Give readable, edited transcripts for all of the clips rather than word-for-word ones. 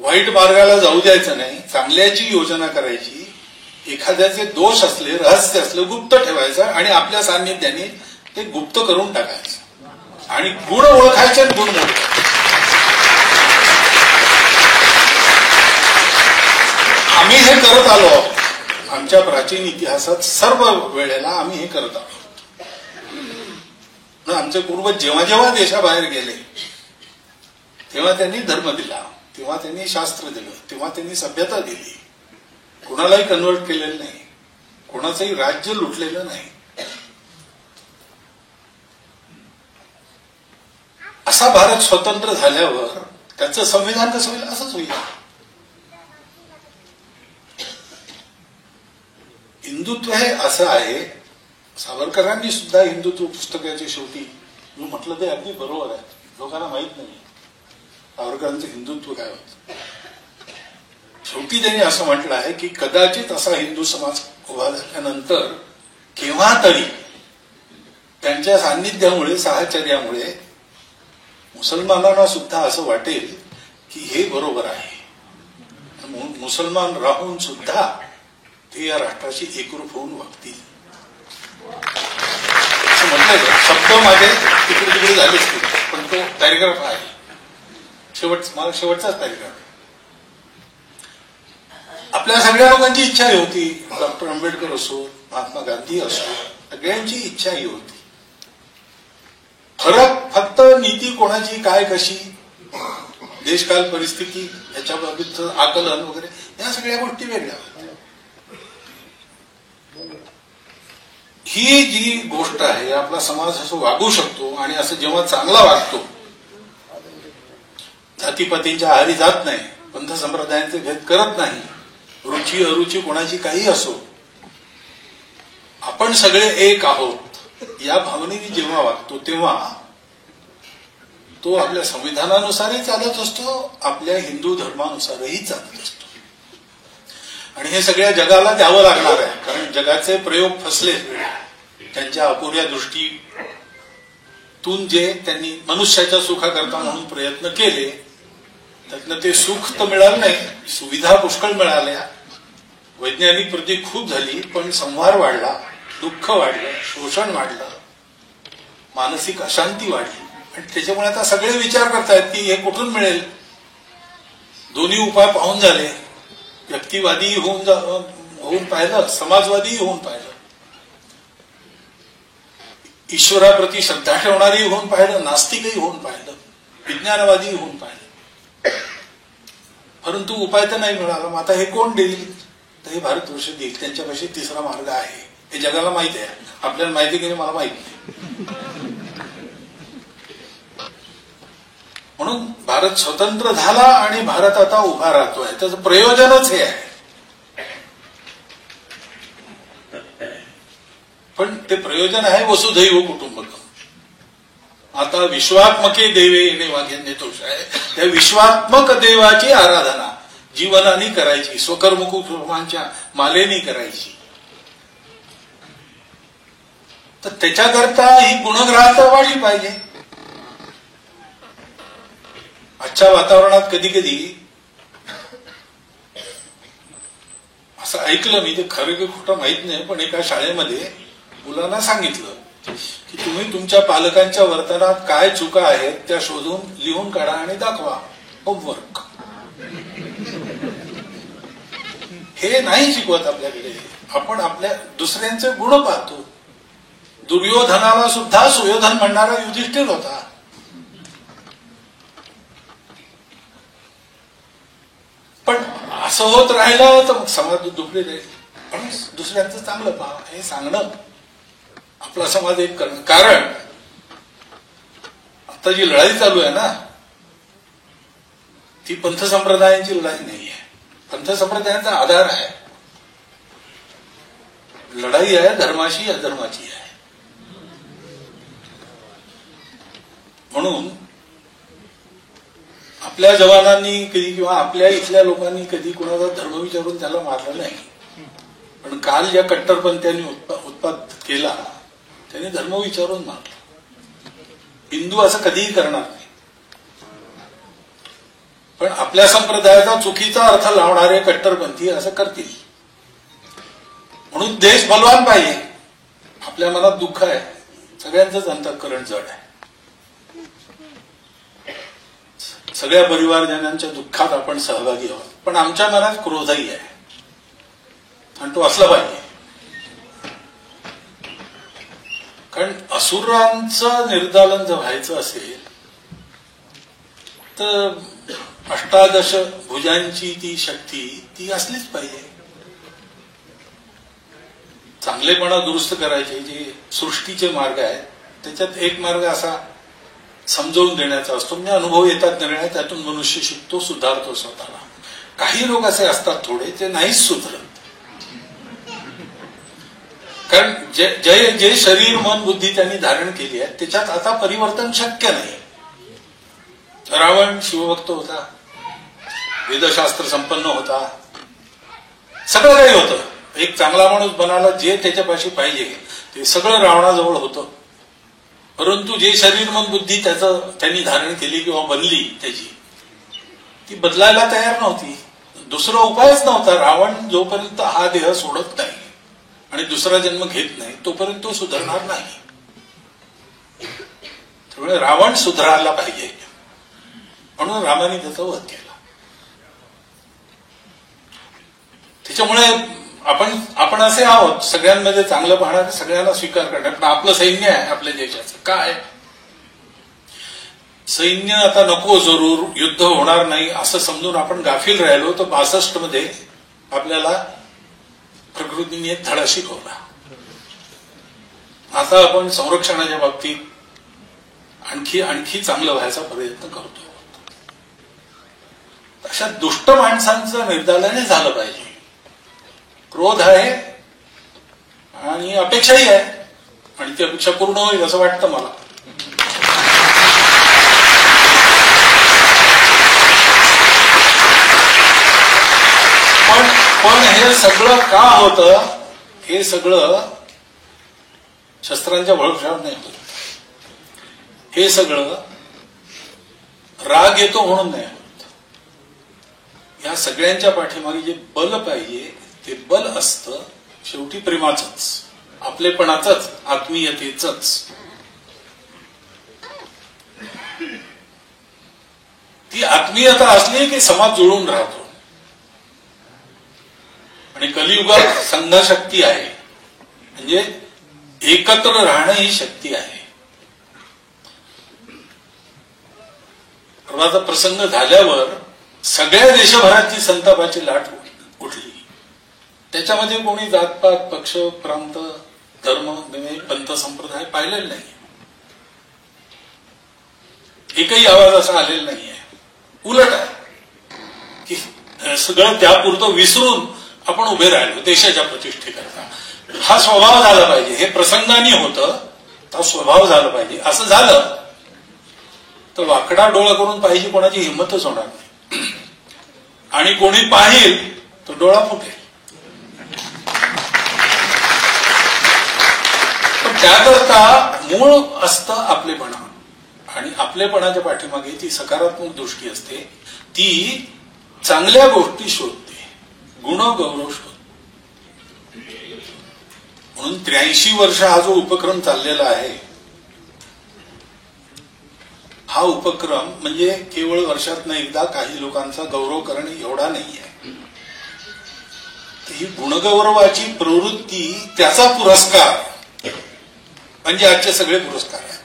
वाईट मार्गाला जाऊ द्यायचं नाही, चांगल्याची योजना करायची, एखाद्याचे दोष असले, रहस्य असले गुप्त ठेवायचं आणि आपल्या सान्निध्याने ते गुप्त करून टाकायचं आणि गुण ओळखायचे आणि गुण मोडायचे. आम्ही हे करत आलो आहोत. आमच्या प्राचीन इतिहासात सर्व वेळेला आम्ही हे करत आहोत. आमचे पूर्वज जेव्हा जेव्हा देशाबाहेर गेले तेव्हा त्यांनी धर्म दिला, तेव्हा त्यांनी शास्त्र दिलं, तेव्हा त्यांनी सभ्यता दिली. कोणालाही कन्वर्ट केलेलं नाही, कोणाचंही राज्य लुटलेलं नाही. असा भारत स्वतंत्र झाल्यावर त्याचं संविधान कसं होईल? असंच होईल. हिंदुत्व हे असं आहे. सावरकरांनी सुद्धा हिंदुत्व पुस्तकाच्या शेवटी म्हटलं ते अगदी बरोबर आहे. लोकांना माहित नाही सावरकरांचं हिंदुत्व काय होतं. शेवटी त्यांनी असं म्हटलं आहे की कदाचित असा हिंदू समाज उभा झाल्यानंतर केव्हा तरी त्यांच्या सान्निध्यामुळे, साहचर्यामुळे मुसलमानांना सुद्धा असं वाटेल की हे बरोबर आहे. मुसलमान राहून सुद्धा ते या राष्ट्राशी एकरूप होऊन वागतील असं म्हटलंय. शब्द माझे तिकडे तिकडे झालेच पण तो पॅरेग्राफ आहे, शेवटचाच पॅरेग्राफ. आपल्या सगळ्या लोकांची इच्छा ही होती, डॉक्टर आंबेडकर असो, महात्मा गांधी असो, सगळ्यांची इच्छा ही होती. फरक फक्त नीती कोणाची काय कशी, देशकाल परिस्थिती याच्याबाबतचं आकलन वगैरे या सगळ्या गोष्टी वेगळ्या होत्या. ही जी गोष्ट आहे, आपला समाज असं वागू शकतो आणि असं जेव्हा चांगला वागतो, जातीपातींच्या आहारी जात नाही, पंथ संप्रदायांचे भेद करत नाही, रुची अरुची कोणाची काही असो, आपण सगळे एक आहोत या भावनेने जेव्हा वागतो तेव्हा तो आपल्या संविधानानुसारही चालत असतो, आपल्या हिंदू धर्मानुसारही चालत असतो. आणि हे सगळ्या जगाला द्यावं लागणार आहे. कारण जगाचे प्रयोग फसले, त्यांच्या अपुऱ्या दृष्टीतून जे त्यांनी मनुष्याच्या सुखाकरता म्हणून प्रयत्न केले त्यातनं ते सुख तर मिळालं नाही, सुविधा पुष्कळ मिळाल्या, वैज्ञानिक प्रगती खूप झाली, पण संहार वाढला, दुःख वाढलं, शोषण वाढलं, मानसिक अशांती वाढली. आणि त्याच्यामुळे आता सगळे विचार करतायत की हे कुठून मिळेल. दोन्ही उपाय पाहून झाले, व्यक्तिवादी होऊन पाहिलं, समाजवादी होऊन पाहिलं, ईश्वराप्रती श्रद्धा ठेवणारी होऊन पाहिलं, नास्तिकही होऊन पाहिलं, विज्ञानवादी होऊन पाहिलं. परंतु उपाय तर नाही मिळाला. मग आता हे कोण देईल? तर हे भारतवर्ष देईल. त्यांच्यापाशी तिसरा मार्ग आहे. हे जगाला माहिती आहे, आपल्याला माहिती की मला माहित नाही. म्हणून भारत स्वतंत्र झाला आणि भारत आता उभा राहतोय. त्याचं प्रयोजनच हे आहे. पण ते प्रयोजन आहे वसुधैव कुटुंबकम. आता विश्वात्मके देवे येणे वाघ्याने तोष आहे. त्या विश्वात्मक देवाची आराधना जीवनाने करायची, स्वकर्मकुटुंबांच्या मालेने करायची. तर त्याच्याकरता ही गुणग्राहता वाढली पाहिजे. आजच्या वातावरणात कधी कधी असं ऐकलं मी, ते खरं की खोटं माहित नाही, पण एका शाळेमध्ये मुलांना सांगितलं की तुम्ही तुमच्या पालकांच्या वर्तनात काय चुका आहेत त्या शोधून लिहून काढा आणि दाखवा, होमवर्क. हे नाही शिकवत आपल्याकडे. आपण आपल्या दुसऱ्यांचे गुण पाहतो. दुर्योधनाला सुद्धा सुयोधन म्हणणारा युधिष्ठिर होता. पण असं होत राहिलं तर मग समाज दुखले जाईल. पण दुसऱ्यांचं चांगलं पहा हे सांगणं आपला समाज एक करणं. कारण आता जी लढाई चालू आहे ना, ती पंथ संप्रदायांची लढाई नाही आहे. पंथ संप्रदायांचा आधार आहे. लढाई आहे धर्माशी, अधर्माची आहे. म्हणून आपल्या जवानांनी कधी किंवा आपल्या इथल्या लोकांनी कधी कुणाचा धर्म विचारून त्याला मारलं नाही. पण काल ज्या कट्टरपंथीयांनी उत्पाद केला त्याने धर्म विचारून मारला. हिंदू असं कधीही करणार नाही. पण आपल्या संप्रदायाचा चुकीचा अर्थ लावणारे कट्टरपंथी असं करतील. म्हणून देश बलवान पाहिजे. आपल्या मनात दुःख आहे, सगळ्यांचंच अंतःकरण जड आहे. सगळ्या परिवारजनांच्या दुःखात आपण सहभागी आहोत, पण आमच्या मनात क्रोधही आहे आणि तो असला पाहिजे. कारण असुरांचं निर्दालन जर व्हायचं असेल तर अष्टादश भुजांची ती शक्ती ती असलीच पाहिजे. चांगलेपणा दुरुस्त करायचे जे सृष्टीचे मार्ग आहेत त्याच्यात एक मार्ग असा समजावून देण्याचा असतो. म्हणजे अनुभव येतात निर्णय, त्यातून मनुष्य शिकतो, सुधारतो स्वतःला. काही लोक असे असतात थोडे ते नाहीच सुधरत. कारण जे शरीर मन बुद्धी त्यांनी धारण केली आहे त्याच्यात आता परिवर्तन शक्य नाही. रावण शिवभक्त होता, वेदशास्त्र संपन्न होता, सगळं काही होतं. एक चांगला माणूस बनायला जे त्याच्यापाशी पाहिजे ते सगळं रावणाजवळ होतं. परंतु जे शरीर मन बुद्धी त्यांनी धारण केली किंवा बनली त्याची ती बदलायला तयार नव्हती. दुसरा उपायच नव्हता. रावण जोपर्यंत हा देह सोडत नाही आणि दुसरा जन्म घेत नाही तोपर्यंत तो सुधारणार नाही. त्यामुळे रावण सुधारायला पाहिजे म्हणून रामाने त्याचा वध केला. त्याच्यामुळे आपण असे आहोत सगळ्यांमध्ये चांगलं पाहणार, सगळ्यांना स्वीकार करणार. पण आपलं सैन्य आहे आपल्या देशाचं काय, सैन्य आता नको, जरूर युद्ध होणार नाही असं समजून आपण गाफील राहिलो तर 62 मध्ये आपल्याला प्रकृतीने एक धडा शिकवला. आता आपण संरक्षणाच्या बाबतीत आणखी चांगलं व्हायचा प्रयत्न करतो. अशा दुष्ट माणसांचं निर्दालन झालं पाहिजे. क्रोध आहे आणि अपेक्षाही आहे आणि ती अपेक्षा पूर्ण होईल असं वाटतं मला. पण हे सगळं का होतं, हे सगळं शस्त्रांच्या भरवशावर नाही होत. हे सगळं राग येतो म्हणून नाही होत. या सगळ्यांच्या पाठीमागे जे बल पाहिजे ते बल असतं शेवटी प्रेमाचंच, आपलेपणाचंच, आत्मीयतेचंच. ती आत्मीयता असली की समाज जुळून राहतो. आणि कलियुगात संघशक्ती आहे म्हणजे एकत्र राहणं ही शक्ती आहे. परवाचा प्रसंग झाल्यावर सगळ्या देशभराची संतापाची लाट उठली. त्याच्यामध्ये कोणी जातपात पक्ष प्रांत धर्म पंथ संप्रदाय पाहिलेला नाही. एकही आवाज असा आलेला नाहीये. उलट आहे की सगळं त्यापुरतं विसरून आपण उभे राहिलो देशाच्या प्रतिष्ठेकरता. हा स्वभाव झाला पाहिजे. हे प्रसंगाने होतं, हा स्वभाव झाला पाहिजे. असं झालं तर वाकडा डोळा करून पाहिजे कोणाची हिंमतच होणार नाही. आणि कोणी पाहिल तर डोळा फुटेल. पण त्याकरता मूळ असतं आपलेपणा. आणि आपलेपणाच्या पाठीमागे ती सकारात्मक दृष्टी असते. ती चांगल्या गोष्टी शोधते, गुणगौरव शोधते. म्हणून 83 वर्ष हा जो उपक्रम चाललेला आहे, हा उपक्रम म्हणजे केवळ वर्षातनं एकदा काही लोकांचा गौरव करणे एवढा नाहीये. ही गुणगौरवाची प्रवृत्ती, त्याचा पुरस्कार म्हणजे आजचे सगळे पुरस्कार आहेत.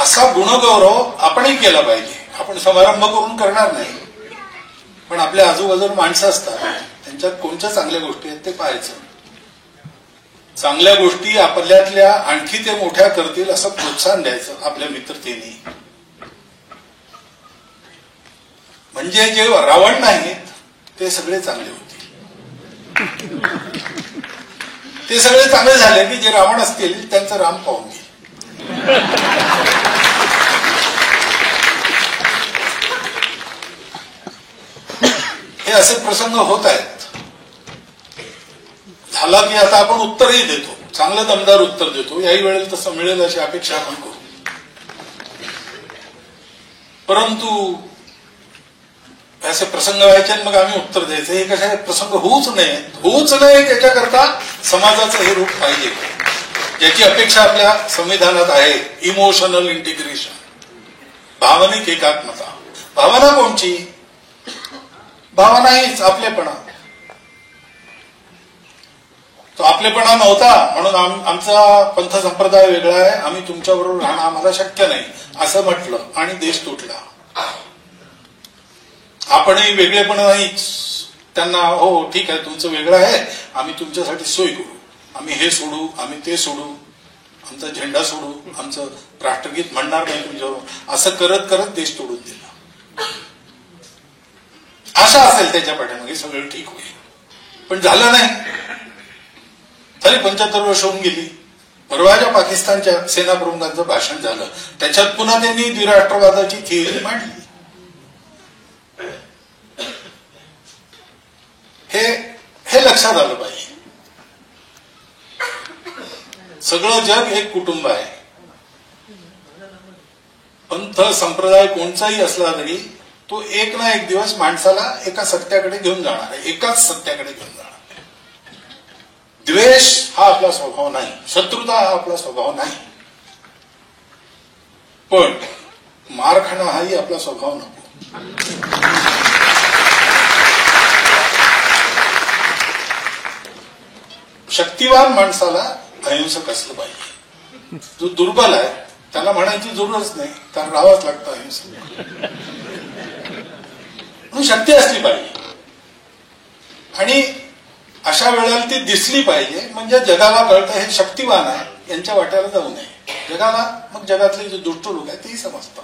असा गुणगौरव आपणही केला पाहिजे. आपण समारंभ करून करणार नाही, पण आपल्या आजूबाजूला माणसं असतात, त्यांच्यात कोणत्या चांगल्या गोष्टी आहेत ते पाहायचं. चांगल्या गोष्टी आपल्यातल्या आणखी ते मोठ्या करतील असं प्रोत्साहन द्यायचं आपल्या मित्रतेने. म्हणजे जे रावण नाहीत ते सगळे चांगले होते. ते सगळे चांगले झाले की जे रावण असतील त्यांचं राम पाहून घे. हे असे प्रसंग होत आहेत. झाला की आता आपण उत्तरही देतो, चांगलं दमदार उत्तर देतो. याही वेळेला तसं मिळेल अशी अपेक्षा आपण करू. परंतु असे प्रसंग व्हायचे आणि मग आम्ही उत्तर द्यायचं. हे कशा प्रसंग होऊच नये त्याच्याकरता समाजाचं हे रूप पाहिजे, ज्याची अपेक्षा आपल्या संविधानात आहे. इमोशनल इंटिग्रेशन, भावनिक एकात्मता. भावना कोणची? भावना हीच आपलेपणा. तो आपलेपणा नव्हता म्हणून आमचा पंथ संप्रदाय वेगळा आहे, आम्ही तुमच्याबरोबर राहणं आम्हाला शक्य नाही असं म्हटलं आणि देश तुटला. आपणही वेगळेपण नाहीच. त्यांना हो ठीक आहे तुमचं वेगळं आहे, आम्ही तुमच्यासाठी सोय करू, आम्ही हे सोडू, आम्ही ते सोडू, आमचा झेंडा सोडू, आमचं राष्ट्रगीत म्हणणार नाही तुमच्यावर, असं करत करत देश तोडून दिला. आशा असेल त्याच्या पाठीमागे सगळं ठीक होईल, पण झालं नाही. तरी 75 वर्ष होऊन गेली. परवाच्या पाकिस्तानच्या सेना प्रमुखांचं भाषण झालं, त्याच्यात पुन्हा त्यांनी द्विराष्ट्रवादाची थिअरी मांडली. हे लक्षात आलं पाहिजे. सगळं जग एक कुटुंब आहे. पंथ संप्रदाय कोणताही असला तरी तो एक ना एक दिवस माणसाला एका सत्याकडे घेऊन जाणार आहे, एकाच सत्याकडे घेऊन जाणार आहे. द्वेष हा आपला स्वभाव नाही, शत्रुता हा आपला स्वभाव नाही, पण मार खाणं हाही आपला स्वभाव नको. शक्तिवान माणसाला अहिंसक असलं पाहिजे. जो दुर्बल आहे त्याला म्हणायची जरूरच नाही, कारण राहावंच लागतं अहिंसक. म्हणून शक्ती असली पाहिजे आणि अशा वेळेला ती दिसली पाहिजे, म्हणजे जगाला कळतं हे शक्तिवान आहे, यांच्या वाट्याला जाऊ नये. जगाला मग जगातले जे दुष्ट लोक आहेत तेही समजतात.